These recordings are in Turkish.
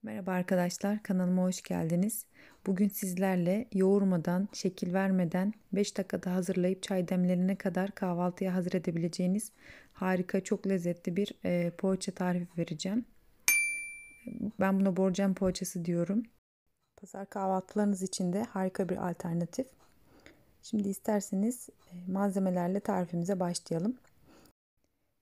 Merhaba arkadaşlar, kanalıma hoş geldiniz. Bugün sizlerle yoğurmadan, şekil vermeden 5 dakikada hazırlayıp çay demlerine kadar kahvaltıya hazır edebileceğiniz harika, çok lezzetli bir poğaça tarifi vereceğim. Ben buna borcam poğaçası diyorum. Pazar kahvaltılarınız için de harika bir alternatif. Şimdi isterseniz malzemelerle tarifimize başlayalım.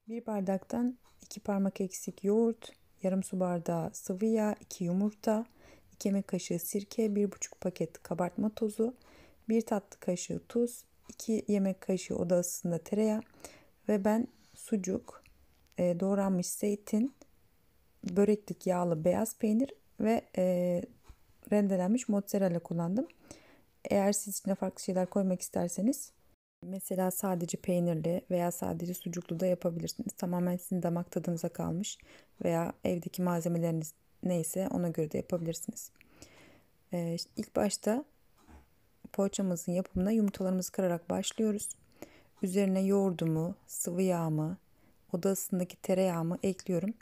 Bir bardaktan 2 parmak eksik yoğurt, yarım su bardağı sıvı yağ, 2 yumurta, 2 yemek kaşığı sirke, 1,5 paket kabartma tozu, 1 tatlı kaşığı tuz, 2 yemek kaşığı oda ısısında tereyağı ve ben sucuk, doğranmış zeytin, böreklik yağlı beyaz peynir ve rendelenmiş mozzarella kullandım. Eğer siz içine farklı şeyler koymak isterseniz mesela sadece peynirli veya sadece sucuklu da yapabilirsiniz. Tamamen sizin damak tadınıza kalmış veya evdeki malzemeleriniz neyse ona göre de yapabilirsiniz. İlk başta poğaçamızın yapımına yumurtalarımızı kırarak başlıyoruz. Üzerine yoğurdumu, sıvı yağımı, oda ısısındaki tereyağımı ekliyorum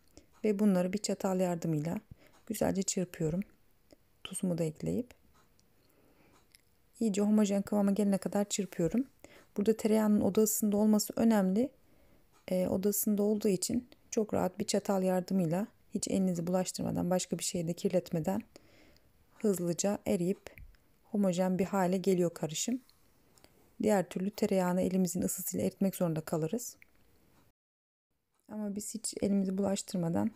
ve bunları bir çatal yardımıyla güzelce çırpıyorum. Tuzumu da ekleyip iyice homojen kıvama gelene kadar çırpıyorum. Burada tereyağının oda ısısında olması önemli. Oda ısısında olduğu için çok rahat bir çatal yardımıyla hiç elinizi bulaştırmadan, başka bir şeyde kirletmeden hızlıca eriyip homojen bir hale geliyor karışım. Diğer türlü tereyağını elimizin ısısıyla eritmek zorunda kalırız. Ama biz hiç elimizi bulaştırmadan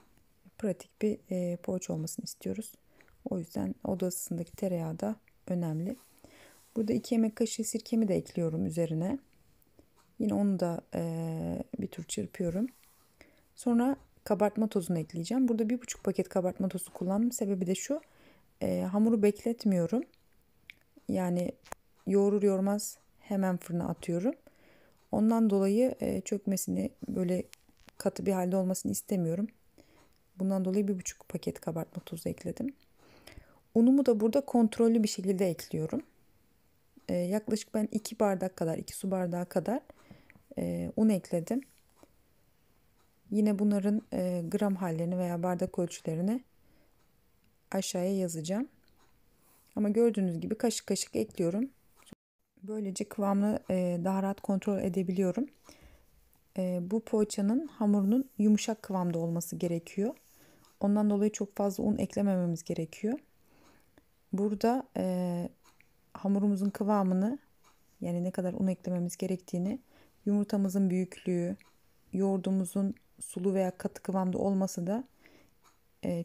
pratik bir poğaça olmasını istiyoruz. O yüzden oda ısısındaki tereyağı da önemli. Burada 2 yemek kaşığı sirkemi de ekliyorum üzerine. Yine onu da bir tur çırpıyorum. Sonra kabartma tozunu ekleyeceğim. Burada 1,5 paket kabartma tozu kullandım. Sebebi de şu. Hamuru bekletmiyorum. Yani yoğurur yoğurmaz hemen fırına atıyorum. Ondan dolayı çökmesini, böyle katı bir halde olmasını istemiyorum. Bundan dolayı 1,5 paket kabartma tozu ekledim. Unumu da burada kontrollü bir şekilde ekliyorum. Yaklaşık ben 2 bardak kadar, 2 su bardağı kadar un ekledim. Yine bunların gram hallerini veya bardak ölçülerini aşağıya yazacağım. Ama gördüğünüz gibi kaşık kaşık ekliyorum. Böylece kıvamını daha rahat kontrol edebiliyorum. Bu poğaçanın hamurunun yumuşak kıvamda olması gerekiyor. Ondan dolayı çok fazla un eklemememiz gerekiyor. Burada hamurumuzun kıvamını, yani ne kadar un eklememiz gerektiğini, yumurtamızın büyüklüğü, yoğurdumuzun sulu veya katı kıvamda olması da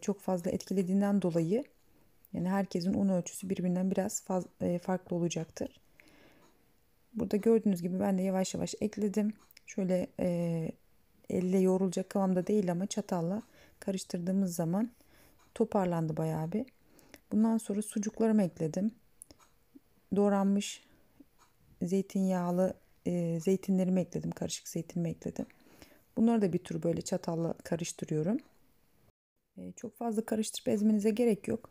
çok fazla etkilediğinden dolayı, yani herkesin un ölçüsü birbirinden biraz farklı olacaktır. Burada gördüğünüz gibi ben de yavaş yavaş ekledim. Şöyle elle yoğrulacak kıvamda değil ama çatalla karıştırdığımız zaman toparlandı bayağı bir. Bundan sonra sucuklarımı ekledim. Doğranmış zeytinyağlı zeytinlerimi ekledim. Karışık zeytinimi ekledim. Bunları da bir tur böyle çatalla karıştırıyorum. Çok fazla karıştırıp ezmenize gerek yok.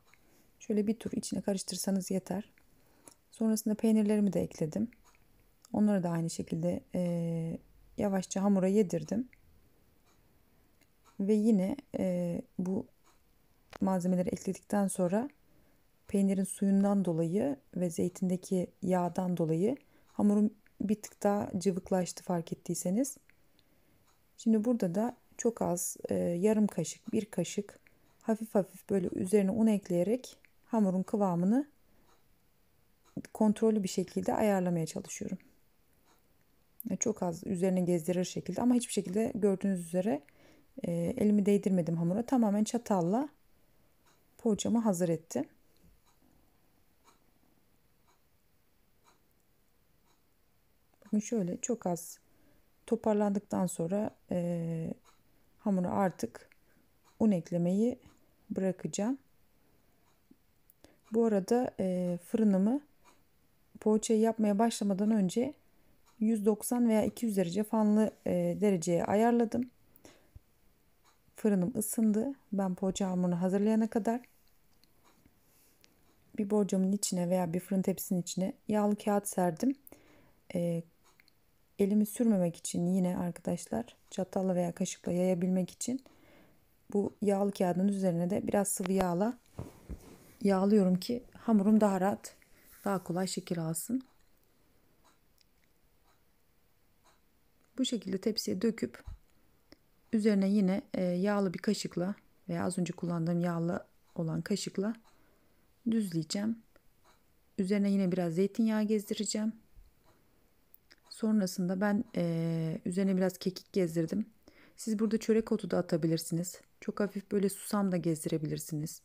Şöyle bir tur içine karıştırsanız yeter. Sonrasında peynirlerimi de ekledim. Onları da aynı şekilde yavaşça hamura yedirdim. Ve yine bu malzemeleri ekledikten sonra peynirin suyundan dolayı ve zeytindeki yağdan dolayı hamurum bir tık daha cıvıklaştı, fark ettiyseniz. Şimdi burada da çok az, yarım kaşık, bir kaşık hafif hafif böyle üzerine un ekleyerek hamurun kıvamını kontrollü bir şekilde ayarlamaya çalışıyorum. Çok az üzerine gezdirir şekilde, ama hiçbir şekilde gördüğünüz üzere elimi değdirmedim hamura. Tamamen çatalla poğaçamı hazır ettim. Bakın şöyle çok az toparlandıktan sonra hamura artık un eklemeyi bırakacağım. Bu arada fırınımı poğaçayı yapmaya başlamadan önce 190 veya 200 derece fanlı dereceye ayarladım. Fırınım ısındı. Ben poğaça hamurunu hazırlayana kadar bir borcamın içine veya bir fırın tepsisinin içine yağlı kağıt serdim. Elimi sürmemek için, yine arkadaşlar çatalla veya kaşıkla yayabilmek için Bu yağlı kağıdın üzerine de biraz sıvı yağla yağlıyorum ki hamurum daha rahat, daha kolay şekil alsın. Bu şekilde tepsiye döküp üzerine yine yağlı bir kaşıkla veya az önce kullandığım yağlı olan kaşıkla düzleyeceğim. Üzerine yine biraz zeytinyağı gezdireceğim. Sonrasında ben üzerine biraz kekik gezdirdim. Siz burada çörek otu da atabilirsiniz. Çok hafif böyle susam da gezdirebilirsiniz.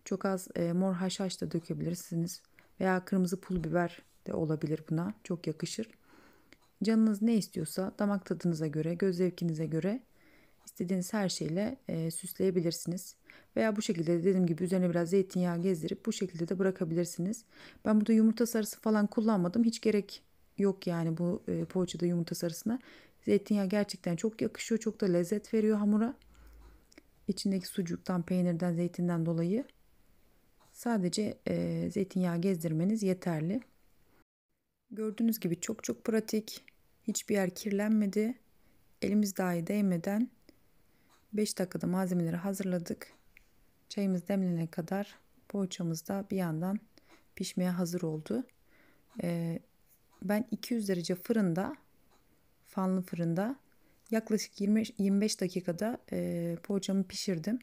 Çok az mor haşhaş da dökebilirsiniz. Veya kırmızı pul biber de olabilir buna. Çok yakışır. Canınız ne istiyorsa damak tadınıza göre, göz zevkinize göre istediğiniz her şeyle süsleyebilirsiniz. Veya bu şekilde dediğim gibi üzerine biraz zeytinyağı gezdirip bu şekilde de bırakabilirsiniz. Ben burada yumurta sarısı falan kullanmadım. Hiç gerek yok yani bu poğaçada yumurta sarısına. Zeytinyağı gerçekten çok yakışıyor. Çok da lezzet veriyor hamura. İçindeki sucuktan, peynirden, zeytinden dolayı sadece zeytinyağı gezdirmeniz yeterli. Gördüğünüz gibi çok çok pratik. Hiçbir yer kirlenmedi. Elimiz dahi değmeden 5 dakikada malzemeleri hazırladık. Çayımız demlenene kadar poğaçamız da bir yandan pişmeye hazır oldu. Ben 200 derece fırında, fanlı fırında yaklaşık 20-25 dakikada poğaçamı pişirdim.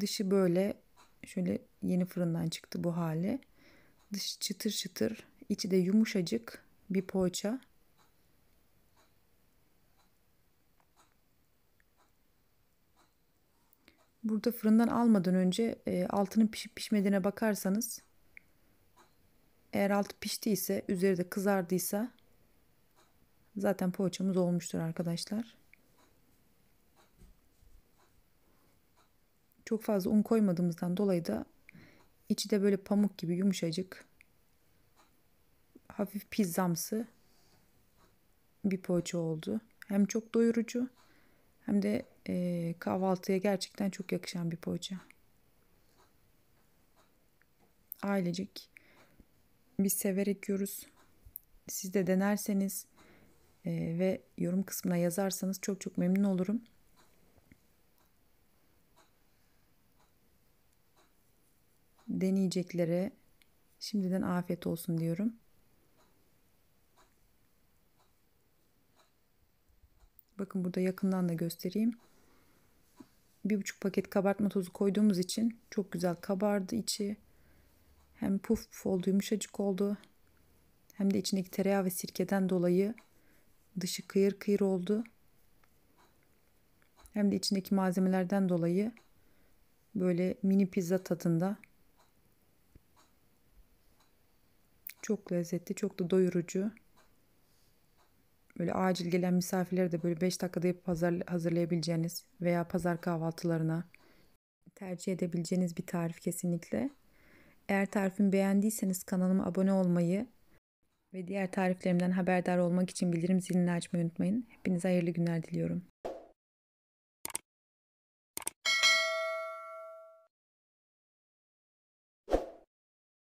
Dışı böyle şöyle yeni fırından çıktı bu hali. Dışı çıtır çıtır, içi de yumuşacık bir poğaça. Burada fırından almadan önce altının pişip pişmediğine bakarsanız, eğer altı piştiyse, üzeri de kızardıysa zaten poğaçamız olmuştur arkadaşlar. Çok fazla un koymadığımızdan dolayı da içi de böyle pamuk gibi yumuşacık, hafif pizzamsı bir poğaça oldu. Hem çok doyurucu hem de kahvaltıya gerçekten çok yakışan bir poğaça. Ailecek biz severek yiyoruz. Siz de denerseniz ve yorum kısmına yazarsanız çok çok memnun olurum. Deneyeceklere şimdiden afiyet olsun diyorum. Bakın burada yakından da göstereyim. 1,5 paket kabartma tozu koyduğumuz için çok güzel kabardı içi. Hem puf puf oldu, yumuşacık oldu. Hem de içindeki tereyağı ve sirkeden dolayı dışı kıyır kıyır oldu. Hem de içindeki malzemelerden dolayı böyle mini pizza tadında. Çok lezzetli, çok da doyurucu. Böyle acil gelen misafirlere de böyle 5 dakikada yapıp hazırlayabileceğiniz veya pazar kahvaltılarına tercih edebileceğiniz bir tarif kesinlikle. Eğer tarifimi beğendiyseniz kanalıma abone olmayı ve diğer tariflerimden haberdar olmak için bildirim zilini açmayı unutmayın. Hepinize hayırlı günler diliyorum.